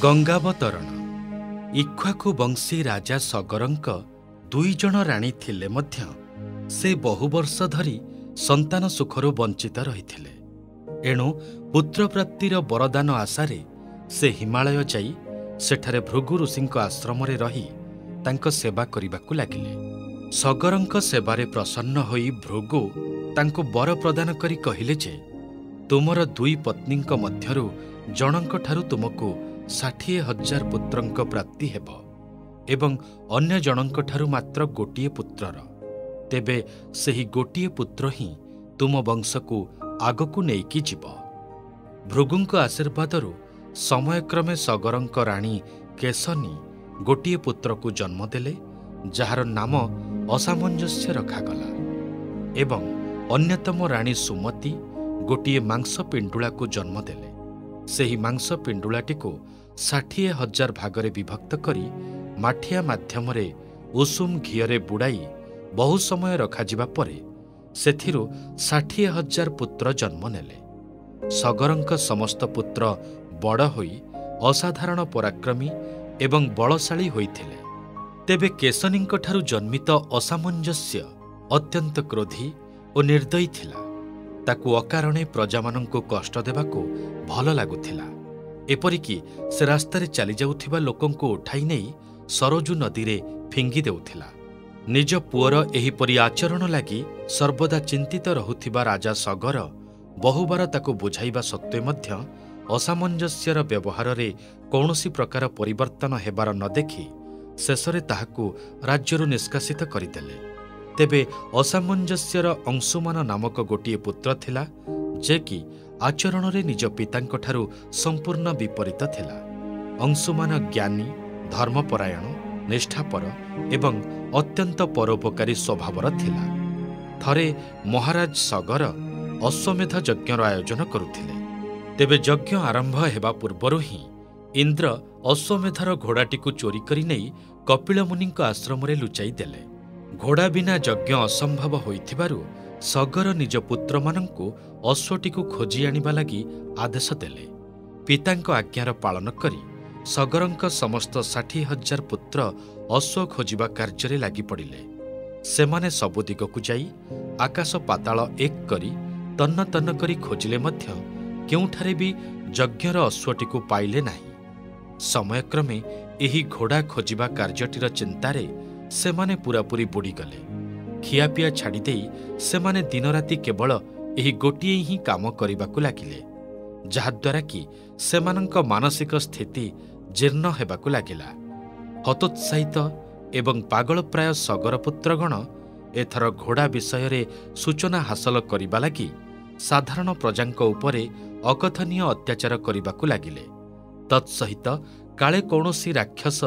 ଗଙ୍ଗାବତରଣ ଇକ୍ଷ୍ୱାକୁ ବଂଶୀ ରାଜା ସଗରଙ୍କ 2 ଜଣ ରାଣୀ ଥିଲେ ମଧ୍ୟ ସେ ବହୁ ବର୍ଷ ଧରି ସନ୍ତାନ ସୁଖରୁ ବଞ୍ଚିତ ରହିଥିଲେ। ଏଣୁ ପୁତ୍ରପ୍ରାପ୍ତିର ବରଦାନ ଆଶାରେ ସେ ହିମାଳୟ ଯାଇ ସେଠାରେ ଭୃଗୁ ଋଷିଙ୍କ ଆଶ୍ରମରେ ରହି ତାଙ୍କ ସେବା କରିବାକୁ ଲାଗିଲେ। ସଗରଙ୍କ ସେବାରେ ପ୍ରସନ୍ନ ହୋଇ ଭୃଗୁ ତାଙ୍କୁ ବର ପ୍ରଦାନ କରି କହିଲେ ଯେ ତୁମର 2 ପତ୍ନୀଙ୍କ ମଧ୍ୟରୁ ଜଣଙ୍କଠାରୁ ତୁମକୁ 60,000 ପୁତ୍ରଙ୍କ ପ୍ରାପ୍ତି ହେବ ଏବଂ ଅନ୍ୟ ଜଣଙ୍କଠାରୁ ମାତ୍ର ଗୋଟିଏ ପୁତ୍ରର। ତେବେ ସେହି ଗୋଟିଏ ପୁତ୍ର ହିଁ ତୁମ ବଂଶକୁ ଆଗକୁ ନେଇକି ଯିବ। ଭୃଗୁଙ୍କ ଆଶୀର୍ବାଦରୁ ସମୟକ୍ରମେ ସଗରଙ୍କ ରାଣୀ କେଶନୀ ଗୋଟିଏ ପୁତ୍ରକୁ ଜନ୍ମ ଦେଲେ, ଯାହାର ନାମ ଅସାମଞ୍ଜସ୍ୟ ରଖାଗଲା ଏବଂ ଅନ୍ୟତମ ରାଣୀ ସୁମତି ଗୋଟିଏ ମାଂସ ପିଣ୍ଡୁଳାକୁ ଜନ୍ମ ଦେଲେ। ସେହି ମାଂସ ପିଣ୍ଡୁଳାଟିକୁ 60,000 ଭାଗରେ ବିଭକ୍ତ କରି ମାଠିଆ ମାଧ୍ୟମରେ ଉଷୁମ ଘିଅରେ ବୁଡ଼ାଇ ବହୁ ସମୟ ରଖାଯିବା ପରେ ସେଥିରୁ 60,000 ପୁତ୍ର ଜନ୍ମ ନେଲେ। ସଗରଙ୍କ ସମସ୍ତ ପୁତ୍ର ବଡ଼ ହୋଇ ଅସାଧାରଣ ପରାକ୍ରମୀ ଏବଂ ବଳଶାଳୀ ହୋଇଥିଲେ। ତେବେ କେଶନୀଙ୍କଠାରୁ ଜନ୍ମିତ ଅସାମଞ୍ଜସ୍ୟ ଅତ୍ୟନ୍ତ କ୍ରୋଧୀ ଓ ନିର୍ଦ୍ଦୟୀ ଥିଲା। ତାକୁ ଅକାରଣେ ପ୍ରଜାମାନଙ୍କୁ କଷ୍ଟ ଦେବାକୁ ଭଲ ଲାଗୁଥିଲା। ଏପରିକି ସେ ରାସ୍ତାରେ ଚାଲିଯାଉଥିବା ଲୋକଙ୍କୁ ଉଠାଇ ନେଇ ସରଜୁ ନଦୀରେ ଫିଙ୍ଗି ଦେଉଥିଲା। ନିଜ ପୁଅର ଏହିପରି ଆଚରଣ ଲାଗି ସର୍ବଦା ଚିନ୍ତିତ ରହୁଥିବା ରାଜା ସଗର ବହୁବାର ତାକୁ ବୁଝାଇବା ସତ୍ତ୍ୱେ ମଧ୍ୟ ଅସାମଞ୍ଜସ୍ୟର ବ୍ୟବହାରରେ କୌଣସି ପ୍ରକାର ପରିବର୍ତ୍ତନ ହେବାର ନ ଦେଖି ଶେଷରେ ତାହାକୁ ରାଜ୍ୟରୁ ନିଷ୍କାସିତ କରିଦେଲେ। ତେବେ ଅସାମଞ୍ଜସ୍ୟର ଅଂଶୁମାନ ନାମକ ଗୋଟିଏ ପୁତ୍ର ଥିଲା, ଯେ କି ଆଚରଣରେ ନିଜ ପିତାଙ୍କଠାରୁ ସମ୍ପୂର୍ଣ୍ଣ ବିପରୀତ ଥିଲା। ଅଂଶୁମାନ ଜ୍ଞାନୀ, ଧର୍ମପରାୟଣ, ନିଷ୍ଠାପର ଏବଂ ଅତ୍ୟନ୍ତ ପରୋପକାରୀ ସ୍ୱଭାବର ଥିଲା। ଥରେ ମହାରାଜ ସଗର ଅଶ୍ୱମେଧ ଯଜ୍ଞର ଆୟୋଜନ କରୁଥିଲେ। ତେବେ ଯଜ୍ଞ ଆରମ୍ଭ ହେବା ପୂର୍ବରୁ ହିଁ ଇନ୍ଦ୍ର ଅଶ୍ୱମେଧର ଘୋଡ଼ାଟିକୁ ଚୋରି କରି ନେଇ କପିଳମୁନିଙ୍କ ଆଶ୍ରମରେ ଲୁଚାଇ ଦେଲେ। ଘୋଡ଼ା ବିନା ଯଜ୍ଞ ଅସମ୍ଭବ ହୋଇଥିବାରୁ ସଗର ନିଜ ପୁତ୍ରମାନଙ୍କୁ ଅଶ୍ୱଟିକୁ ଖୋଜି ଆଣିବା ଲାଗି ଆଦେଶ ଦେଲେ। ପିତାଙ୍କ ଆଜ୍ଞାର ପାଳନ କରି ସଗରଙ୍କ ସମସ୍ତ 60,000 ପୁତ୍ର ଅଶ୍ୱ ଖୋଜିବା କାର୍ଯ୍ୟରେ ଲାଗିପଡ଼ିଲେ। ସେମାନେ ସବୁ ଦିଗକୁ ଯାଇ ଆକାଶ ପାତାଳ ଏକ କରି ତନ୍ନ ତନ୍ନ କରି ଖୋଜିଲେ ମଧ୍ୟ କେଉଁଠାରେ ବି ଯଜ୍ଞର ଅଶ୍ୱଟିକୁ ପାଇଲେ ନାହିଁ। ସମୟକ୍ରମେ ଏହି ଘୋଡ଼ା ଖୋଜିବା କାର୍ଯ୍ୟଟିର ଚିନ୍ତାରେ ସେମାନେ ପୂରାପୂରି ବୁଡ଼ିଗଲେ। ଖିଆପିଆ ଛାଡ଼ିଦେଇ ସେମାନେ ଦିନରାତି କେବଳ ଏହି ଗୋଟିଏ ହିଁ କାମ କରିବାକୁ ଲାଗିଲେ, ଯାହାଦ୍ୱାରା କି ସେମାନଙ୍କ ମାନସିକ ସ୍ଥିତି ଜୀର୍ଣ୍ଣ ହେବାକୁ ଲାଗିଲା। ହତୋତ୍ସାହିତ ଏବଂ ପାଗଳପ୍ରାୟ ସଗର ପୁତ୍ରଗଣ ଏଥର ଘୋଡ଼ା ବିଷୟରେ ସୂଚନା ହାସଲ କରିବା ଲାଗି ସାଧାରଣ ପ୍ରଜାଙ୍କ ଉପରେ ଅକଥନୀୟ ଅତ୍ୟାଚାର କରିବାକୁ ଲାଗିଲେ। ତତ୍ସହିତ କାଳେ କୌଣସି ରାକ୍ଷସ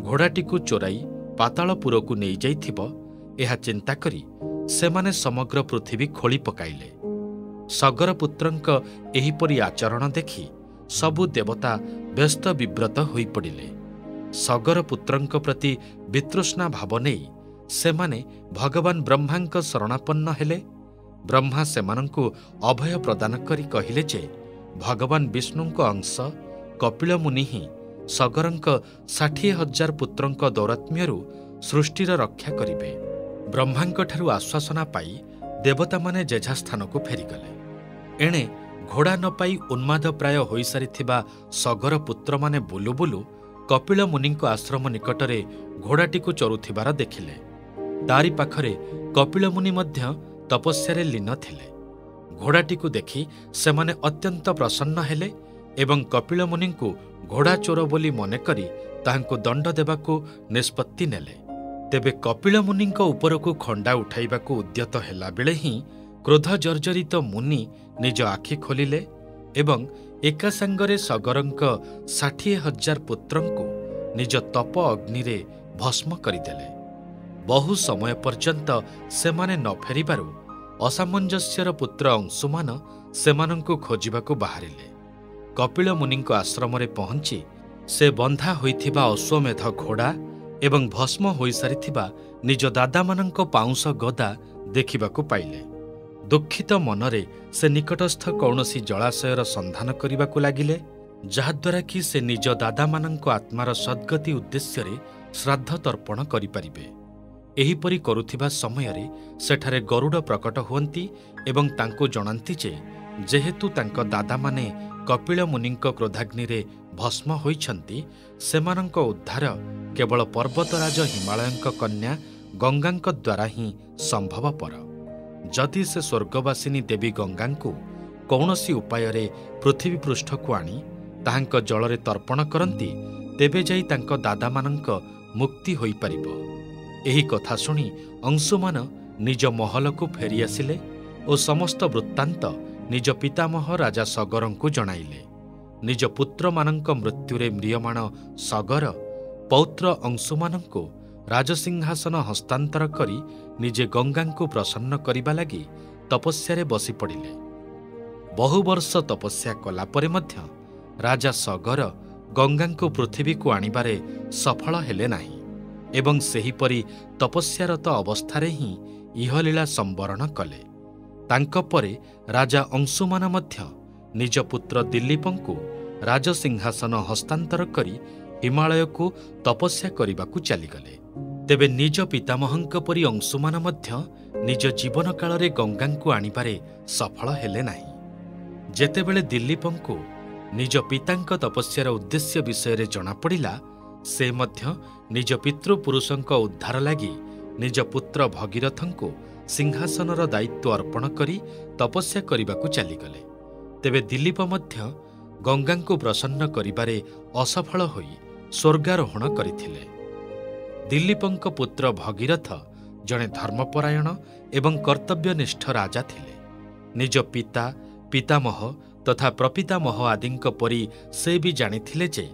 ଘୋଡ଼ାଟିକୁ ଚୋରାଇ ପାତାଳପୁରକୁ ନେଇଯାଇଥିବ, ଏହା ଚିନ୍ତା କରି ସେମାନେ ସମଗ୍ର ପୃଥିବୀ ଖୋଳି ପକାଇଲେ। ସଗରପୁତ୍ରଙ୍କ ଏହିପରି ଆଚରଣ ଦେଖି ସବୁ ଦେବତା ବ୍ୟସ୍ତ ବିବ୍ରତ ହୋଇପଡ଼ିଲେ। ସଗରପୁତ୍ରଙ୍କ ପ୍ରତି ବିତୃଷ୍ଣା ଭାବ ନେଇ ସେମାନେ ଭଗବାନ ବ୍ରହ୍ମାଙ୍କ ଶରଣାପନ୍ନ ହେଲେ। ବ୍ରହ୍ମା ସେମାନଙ୍କୁ ଅଭୟ ପ୍ରଦାନ କରି କହିଲେ ଯେ ଭଗବାନ ବିଷ୍ଣୁଙ୍କ ଅଂଶ କପିଳମୁନି ହିଁ ସଗରଙ୍କ 60,000 ପୁତ୍ରଙ୍କ ଦୌରାତ୍ମ୍ୟରୁ ସୃଷ୍ଟିର ରକ୍ଷା କରିବେ। ବ୍ରହ୍ମାଙ୍କଠାରୁ ଆଶ୍ୱାସନା ପାଇ ଦେବତାମାନେ ଯେଝା ସ୍ଥାନକୁ ଫେରିଗଲେ। ଏଣେ ଘୋଡ଼ା ନ ପାଇ ଉନ୍ମାଦ ପ୍ରାୟ ହୋଇସାରିଥିବା ସଗର ପୁତ୍ରମାନେ ବୁଲୁ ବୁଲୁ କପିଳମୁନିଙ୍କ ଆଶ୍ରମ ନିକଟରେ ଘୋଡ଼ାଟିକୁ ଚରୁଥିବାର ଦେଖିଲେ। ତାରି ପାଖରେ କପିଳମୁନି ମଧ୍ୟ ତପସ୍ୟାରେ ଲୀନ ଥିଲେ। ଘୋଡ଼ାଟିକୁ ଦେଖି ସେମାନେ ଅତ୍ୟନ୍ତ ପ୍ରସନ୍ନ ହେଲେ ଏବଂ କପିଳମୁନିଙ୍କୁ ଘୋଡ଼ା ଚୋର ବୋଲି ମନେକରି ତାହାଙ୍କୁ ଦଣ୍ଡ ଦେବାକୁ ନିଷ୍ପତ୍ତି ନେଲେ। ତେବେ କପିଳମୁନିଙ୍କ ଉପରକୁ ଖଣ୍ଡା ଉଠାଇବାକୁ ଉଦ୍ୟତ ହେଲାବେଳେ ହିଁ କ୍ରୋଧ ଜର୍ଜରିତ ମୁନି ନିଜ ଆଖି ଖୋଲିଲେ ଏବଂ ଏକା ସାଙ୍ଗରେ ସଗରଙ୍କ 60,000 ପୁତ୍ରଙ୍କୁ ନିଜ ତପ ଅଗ୍ନିରେ ଭସ୍ମ କରିଦେଲେ। ବହୁ ସମୟ ପର୍ଯ୍ୟନ୍ତ ସେମାନେ ନ ଫେରିବାରୁ ଅସାମଞ୍ଜସ୍ୟର ପୁତ୍ର ଅଂଶୁମାନ ସେମାନଙ୍କୁ ଖୋଜିବାକୁ ବାହାରିଲେ। କପିଳମୁନିଙ୍କ ଆଶ୍ରମରେ ପହଞ୍ଚି ସେ ବନ୍ଧା ହୋଇଥିବା ଅଶ୍ୱମେଧ ଘୋଡ଼ା ଏବଂ ଭସ୍ମ ହୋଇସାରିଥିବା ନିଜ ଦାଦାମାନଙ୍କ ପାଉଁଶ ଗଦା ଦେଖିବାକୁ ପାଇଲେ। ଦୁଃଖିତ ମନରେ ସେ ନିକଟସ୍ଥ କୌଣସି ଜଳାଶୟର ସନ୍ଧାନ କରିବାକୁ ଲାଗିଲେ ଯାହାଦ୍ୱାରା କି ସେ ନିଜ ଦାଦାମାନଙ୍କ ଆତ୍ମାର ସଦ୍ଗତି ଉଦ୍ଦେଶ୍ୟରେ ଶ୍ରାଦ୍ଧ ତର୍ପଣ କରିପାରିବେ। ଏହିପରି କରୁଥିବା ସମୟରେ ସେଠାରେ ଗରୁଡ଼ ପ୍ରକଟ ହୁଅନ୍ତି ଏବଂ ତାଙ୍କୁ ଜଣାନ୍ତି ଯେ ଯେହେତୁ ତାଙ୍କ ଦାଦାମାନେ କପିଳ ମୁନିଙ୍କ କ୍ରୋଧାଗ୍ନିରେ ଭସ୍ମ ହୋଇଛନ୍ତି, ସେମାନଙ୍କ ଉଦ୍ଧାର କେବଳ ପର୍ବତରାଜ ହିମାଳୟଙ୍କ କନ୍ୟା ଗଙ୍ଗାଙ୍କ ଦ୍ୱାରା ହିଁ ସମ୍ଭବପର। ଯଦି ସେ ସ୍ୱର୍ଗବାସିନୀ ଦେବୀ ଗଙ୍ଗାଙ୍କୁ କୌଣସି ଉପାୟରେ ପୃଥିବୀ ପୃଷ୍ଠକୁ ଆଣି ତାହାଙ୍କ ଜଳରେ ତର୍ପଣ କରନ୍ତି, ତେବେ ଯାଇ ତାଙ୍କ ଦାଦାମାନଙ୍କ ମୁକ୍ତି ହୋଇପାରିବ। ଏହି କଥା ଶୁଣି ଅଂଶୁମାନ ନିଜ ମହଲକୁ ଫେରିଆସିଲେ ଓ ସମସ୍ତ ବୃତ୍ତାନ୍ତ ନିଜ ପିତାମହ ରାଜା ସଗରଙ୍କୁ ଜଣାଇଲେ। ନିଜ ପୁତ୍ରମାନଙ୍କ ମୃତ୍ୟୁରେ ମ୍ରିୟମାଣ ସଗର ପୌତ୍ର ଅଂଶୁମାନଙ୍କୁ ରାଜସିଂହାସନ ହସ୍ତାନ୍ତର କରି ନିଜେ ଗଙ୍ଗାଙ୍କୁ ପ୍ରସନ୍ନ କରିବା ଲାଗି ତପସ୍ୟାରେ ବସିପଡ଼ିଲେ। ବହୁ ବର୍ଷ ତପସ୍ୟା କଲା ପରେ ମଧ୍ୟ ରାଜା ସଗର ଗଙ୍ଗାଙ୍କୁ ପୃଥିବୀକୁ ଆଣିବାରେ ସଫଳ ହେଲେ ନାହିଁ ଏବଂ ସେହିପରି ତପସ୍ୟାରତ ଅବସ୍ଥାରେ ହିଁ ଇହଲୀଳା ସମ୍ବରଣ କଲେ। ତାଙ୍କ ପରେ ରାଜା ଅଂଶୁମାନ ମଧ୍ୟ ନିଜ ପୁତ୍ର ଦିଲ୍ଲୀପଙ୍କୁ ରାଜସିଂହାସନ ହସ୍ତାନ୍ତର କରି ହିମାଳୟକୁ ତପସ୍ୟା କରିବାକୁ ଚାଲିଗଲେ। ତେବେ ନିଜ ପିତାମହଙ୍କ ପରି ଅଂଶୁମାନ ମଧ୍ୟ ନିଜ ଜୀବନ କାଳରେ ଗଙ୍ଗାଙ୍କୁ ଆଣିବାରେ ସଫଳ ହେଲେ ନାହିଁ। ଯେତେବେଳେ ଦିଲ୍ଲୀପଙ୍କୁ ନିଜ ପିତାଙ୍କ ତପସ୍ୟାର ଉଦ୍ଦେଶ୍ୟ ବିଷୟରେ ଜଣାପଡ଼ିଲା, ସେ ମଧ୍ୟ ନିଜ ପିତୃପୁରୁଷଙ୍କ ଉଦ୍ଧାର ଲାଗି ନିଜ ପୁତ୍ର ଭଗୀରଥଙ୍କୁ ସିଂହାସନର ଦାୟିତ୍ୱ ଅର୍ପଣ କରି ତପସ୍ୟା କରିବାକୁ ଚାଲିଗଲେ। ତେବେ ଦିଲ୍ଲୀପ ମଧ୍ୟ ଗଙ୍ଗାଙ୍କୁ ପ୍ରସନ୍ନ କରିବାରେ ଅସଫଳ ହୋଇ ସ୍ୱର୍ଗାରୋହଣ କରିଥିଲେ। ଦିଲ୍ଲୀପଙ୍କ ପୁତ୍ର ଭଗୀରଥ ଜଣେ ଧର୍ମପରାୟଣ ଏବଂ କର୍ତ୍ତବ୍ୟନିଷ୍ଠ ରାଜା ଥିଲେ। ନିଜ ପିତା, ପିତାମହ ତଥା ପ୍ରପିତାମହ ଆଦିଙ୍କ ପରି ସେ ବି ଜାଣିଥିଲେ ଯେ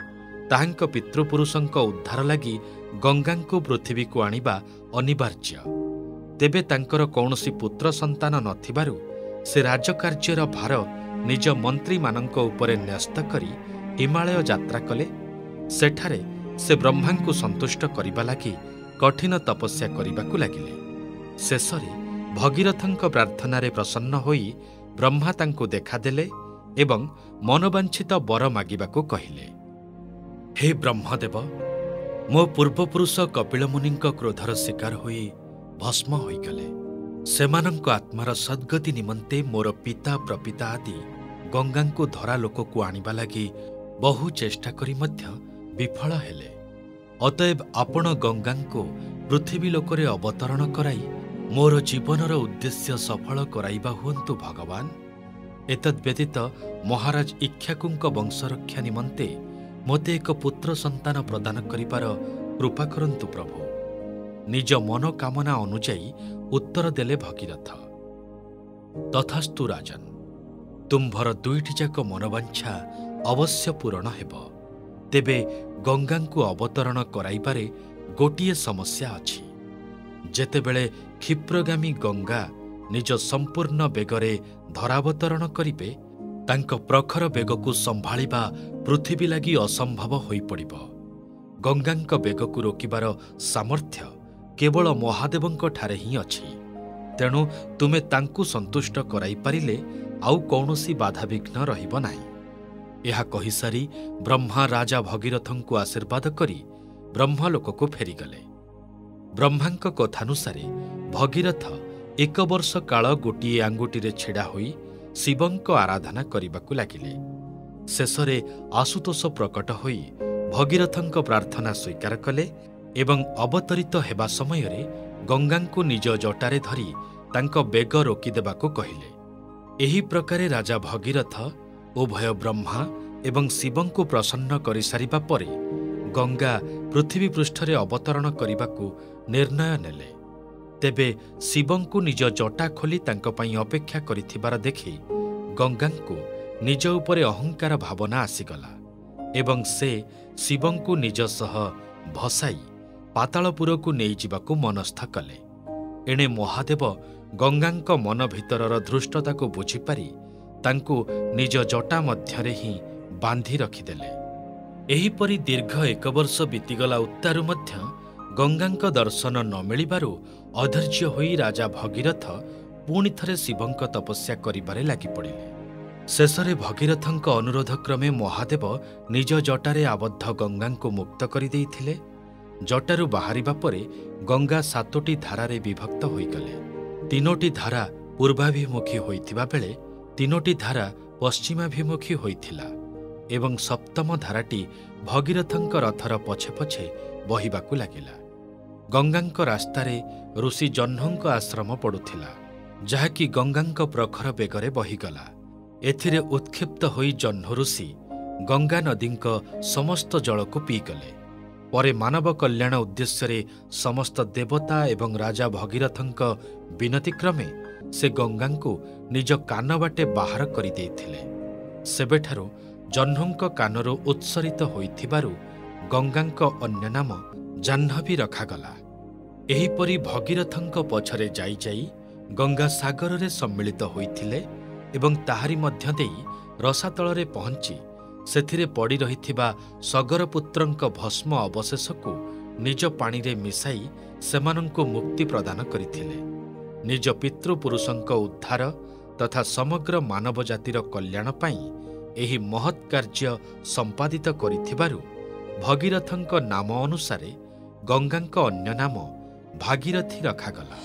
ତାହାଙ୍କ ପିତୃପୁରୁଷଙ୍କ ଉଦ୍ଧାର ଲାଗି ଗଙ୍ଗାଙ୍କୁ ପୃଥିବୀକୁ ଆଣିବା ଅନିବାର୍ଯ୍ୟ। ତେବେ ତାଙ୍କର କୌଣସି ପୁତ୍ର ସନ୍ତାନ ନଥିବାରୁ ସେ ରାଜକାର୍ଯ୍ୟର ଭାର ନିଜ ମନ୍ତ୍ରୀମାନଙ୍କ ଉପରେ ନ୍ୟସ୍ତ କରି ହିମାଳୟ ଯାତ୍ରା କଲେ। ସେଠାରେ ସେ ବ୍ରହ୍ମାଙ୍କୁ ସନ୍ତୁଷ୍ଟ କରିବା ଲାଗି କଠିନ ତପସ୍ୟା କରିବାକୁ ଲାଗିଲେ। ଶେଷରେ ଭଗୀରଥଙ୍କ ପ୍ରାର୍ଥନାରେ ପ୍ରସନ୍ନ ହୋଇ ବ୍ରହ୍ମା ତାଙ୍କୁ ଦେଖାଦେଲେ ଏବଂ ମନୋବାଞ୍ଛିତ ବର ମାଗିବାକୁ କହିଲେ। ହେ ବ୍ରହ୍ମଦେବ, ମୋ ପୂର୍ବପୁରୁଷ କପିଳମୁନିଙ୍କ କ୍ରୋଧର ଶିକାର ହୋଇ ଭସ୍ମ ହୋଇଗଲେ। ସେମାନଙ୍କ ଆତ୍ମାର ସଦ୍ଗତି ନିମନ୍ତେ ମୋର ପିତା ପ୍ରପିତା ଆଦି ଗଙ୍ଗାଙ୍କୁ ଧରାଲୋକକୁ ଆଣିବା ଲାଗି ବହୁ ଚେଷ୍ଟା କରି ମଧ୍ୟ ବିଫଳ ହେଲେ। ଅତଏବ ଆପଣ ଗଙ୍ଗାଙ୍କୁ ପୃଥିବୀ ଲୋକରେ ଅବତରଣ କରାଇ ମୋର ଜୀବନର ଉଦ୍ଦେଶ୍ୟ ସଫଳ କରାଇବା ହୁଅନ୍ତୁ ଭଗବାନ। ଏତଦ୍‌ବ୍ୟତୀତ ମହାରାଜ ଇକ୍ଷ୍ୱାକୁଙ୍କ ବଂଶରକ୍ଷା ନିମନ୍ତେ ମୋତେ ଏକ ପୁତ୍ର ସନ୍ତାନ ପ୍ରଦାନ କରିବାର କୃପା କରନ୍ତୁ ପ୍ରଭୁ। ନିଜ ମନୋକାମନା ଅନୁଯାୟୀ ଉତ୍ତର ଦେଲେ ଭଗୀରଥ। ତଥାସ୍ତୁ ରାଜନ୍, ତୁମ୍ଭର ଦୁଇଟିଯାକ ମନୋବାଞ୍ଛା ଅବଶ୍ୟ ପୂରଣ ହେବ। ତେବେ ଗଙ୍ଗାଙ୍କୁ ଅବତରଣ କରାଇବାରେ ଗୋଟିଏ ସମସ୍ୟା ଅଛି। ଯେତେବେଳେ କ୍ଷିପ୍ରଗାମୀ ଗଙ୍ଗା ନିଜ ସମ୍ପୂର୍ଣ୍ଣ ବେଗରେ ଧରାବତରଣ କରିବେ, ତାଙ୍କ ପ୍ରଖର ବେଗକୁ ସମ୍ଭାଳିବା ପୃଥିବୀ ଲାଗି ଅସମ୍ଭବ ହୋଇପଡ଼ିବ। ଗଙ୍ଗାଙ୍କ ବେଗକୁ ରୋକିବାର ସାମର୍ଥ୍ୟ କେବଳ ମହାଦେବଙ୍କ ଠାରେ ହିଁ ଅଛି। ତେଣୁ ତୁମେ ତାଙ୍କୁ ସନ୍ତୁଷ୍ଟ କରାଇପାରିଲେ ଆଉ କୌଣସି ବାଧାବିଘ୍ନ ରହିବ ନାହିଁ। ଏହା କହିସାରି ବ୍ରହ୍ମା ରାଜା ଭଗୀରଥଙ୍କୁ ଆଶୀର୍ବାଦ କରି ବ୍ରହ୍ମଲୋକକୁ ଫେରିଗଲେ। ବ୍ରହ୍ମାଙ୍କ କଥାନୁସାରେ ଭଗୀରଥ 1 ବର୍ଷ କାଳ ଗୋଟିଏ ଆଙ୍ଗୁଠିରେ ଛିଡ଼ା ହୋଇ ଶିବଙ୍କ ଆରାଧନା କରିବାକୁ ଲାଗିଲେ। ଶେଷରେ ଆଶୁତୋଷ ପ୍ରକଟ ହୋଇ ଭଗୀରଥଙ୍କ ପ୍ରାର୍ଥନା ସ୍ୱୀକାର କଲେ ଏବଂ ଅବତରିତ ହେବା ସମୟରେ ଗଙ୍ଗାଙ୍କୁ ନିଜ ଜଟାରେ ଧରି ତାଙ୍କ ବେଗ ରୋକିଦେବାକୁ କହିଲେ। ଏହି ପ୍ରକାରେ ରାଜା ଭଗୀରଥ ଉଭୟ ବ୍ରହ୍ମା ଏବଂ ଶିବଙ୍କୁ ପ୍ରସନ୍ନ କରିସାରିବା ପରେ ଗଙ୍ଗା ପୃଥିବୀ ପୃଷ୍ଠରେ ଅବତରଣ କରିବାକୁ ନିର୍ଣ୍ଣୟ ନେଲେ। ତେବେ ଶିବଙ୍କୁ ନିଜ ଜଟା ଖୋଲି ତାଙ୍କ ପାଇଁ ଅପେକ୍ଷା କରିଥିବାର ଦେଖି ଗଙ୍ଗାଙ୍କୁ ନିଜ ଉପରେ ଅହଙ୍କାର ଭାବନା ଆସିଗଲା ଏବଂ ସେ ଶିବଙ୍କୁ ନିଜ ସହ ଭସାଇ ପାତାଳପୁରକୁ ନେଇଯିବାକୁ ମନସ୍ଥ କଲେ। ଏଣେ ମହାଦେବ ଗଙ୍ଗାଙ୍କ ମନ ଭିତରର ଧୃଷ୍ଟତାକୁ ବୁଝିପାରି ତାଙ୍କୁ ନିଜ ଜଟା ମଧ୍ୟରେ ହିଁ ବାନ୍ଧି ରଖିଦେଲେ। ଏହିପରି ଦୀର୍ଘ 1 ବର୍ଷ ବିତିଗଲା ଉତ୍ତାରୁ ମଧ୍ୟ ଗଙ୍ଗାଙ୍କ ଦର୍ଶନ ନ ମିଳିବାରୁ ଅଧୈର୍ଯ୍ୟ ହୋଇ ରାଜା ଭଗୀରଥ ପୁଣି ଥରେ ଶିବଙ୍କ ତପସ୍ୟା କରିବାରେ ଲାଗିପଡ଼ିଲେ। ଶେଷରେ ଭଗୀରଥଙ୍କ ଅନୁରୋଧ କ୍ରମେ ମହାଦେବ ନିଜ ଜଟାରେ ଆବଦ୍ଧ ଗଙ୍ଗାଙ୍କୁ ମୁକ୍ତ କରିଦେଇଥିଲେ। ଜଟାରୁ ବାହାରିବା ପରେ ଗଙ୍ଗା 7ଟି ଧାରାରେ ବିଭକ୍ତ ହୋଇଗଲେ। 3ଟି ଧାରା ପୂର୍ବାଭିମୁଖୀ ହୋଇଥିବା ବେଳେ 3ଟି ଧାରା ପଶ୍ଚିମାଭିମୁଖୀ ହୋଇଥିଲା ଏବଂ 7ମ ଧାରାଟି ଭଗୀରଥଙ୍କ ରଥର ପଛେ ପଛେ ବହିବାକୁ ଲାଗିଲା। ଗଙ୍ଗାଙ୍କ ରାସ୍ତାରେ ଋଷି ଜହ୍ନଙ୍କ ଆଶ୍ରମ ପଡ଼ୁଥିଲା, ଯାହାକି ଗଙ୍ଗାଙ୍କ ପ୍ରଖର ବେଗରେ ବହିଗଲା। ଏଥିରେ ଉତ୍କ୍ଷିପ୍ତ ହୋଇ ଜହ୍ନ ଋଷି ଗଙ୍ଗା ନଦୀଙ୍କ ସମସ୍ତ ଜଳକୁ ପିଇଗଲେ। ପରେ ମାନବ କଲ୍ୟାଣ ଉଦ୍ଦେଶ୍ୟରେ ସମସ୍ତ ଦେବତା ଏବଂ ରାଜା ଭଗୀରଥଙ୍କ ବିନତିକ୍ରମେ ସେ ଗଙ୍ଗାଙ୍କୁ ନିଜ କାନ ବାଟେ ବାହାର କରିଦେଇଥିଲେ। ସେବେଠାରୁ ଜହ୍ନଙ୍କ କାନରୁ ଉତ୍ସରିତ ହୋଇଥିବାରୁ ଗଙ୍ଗାଙ୍କ ଅନ୍ୟ ନାମ ଜାହ୍ନବୀ ରଖାଗଲା। ଏହିପରି ଭଗୀରଥଙ୍କ ପଛରେ ଯାଇ ଯାଇ ଗଙ୍ଗା ସାଗରରେ ସମ୍ମିଳିତ ହୋଇଥିଲେ ଏବଂ ତାହାରି ମଧ୍ୟ ଦେଇ ରସାତଳରେ ପହଞ୍ଚି ସେଥିରେ ପଡ଼ି ରହିଥିବା ସଗରପୁତ୍ରଙ୍କ ଭସ୍ମ ଅବଶେଷକୁ ନିଜ ପାଣିରେ ମିଶାଇ ସେମାନଙ୍କୁ ମୁକ୍ତି ପ୍ରଦାନ କରିଥିଲେ। ନିଜ ପିତୃପୁରୁଷଙ୍କ ଉଦ୍ଧାର ତଥା ସମଗ୍ର ମାନବ ଜାତିର କଲ୍ୟାଣ ପାଇଁ ଏହି ମହତ୍ କାର୍ଯ୍ୟ ସମ୍ପାଦିତ କରିଥିବାରୁ ଭଗୀରଥଙ୍କ ନାମ ଅନୁସାରେ ଗଙ୍ଗାଙ୍କ ଅନ୍ୟ ନାମ ଭାଗୀରଥୀ ରଖାଗଲା।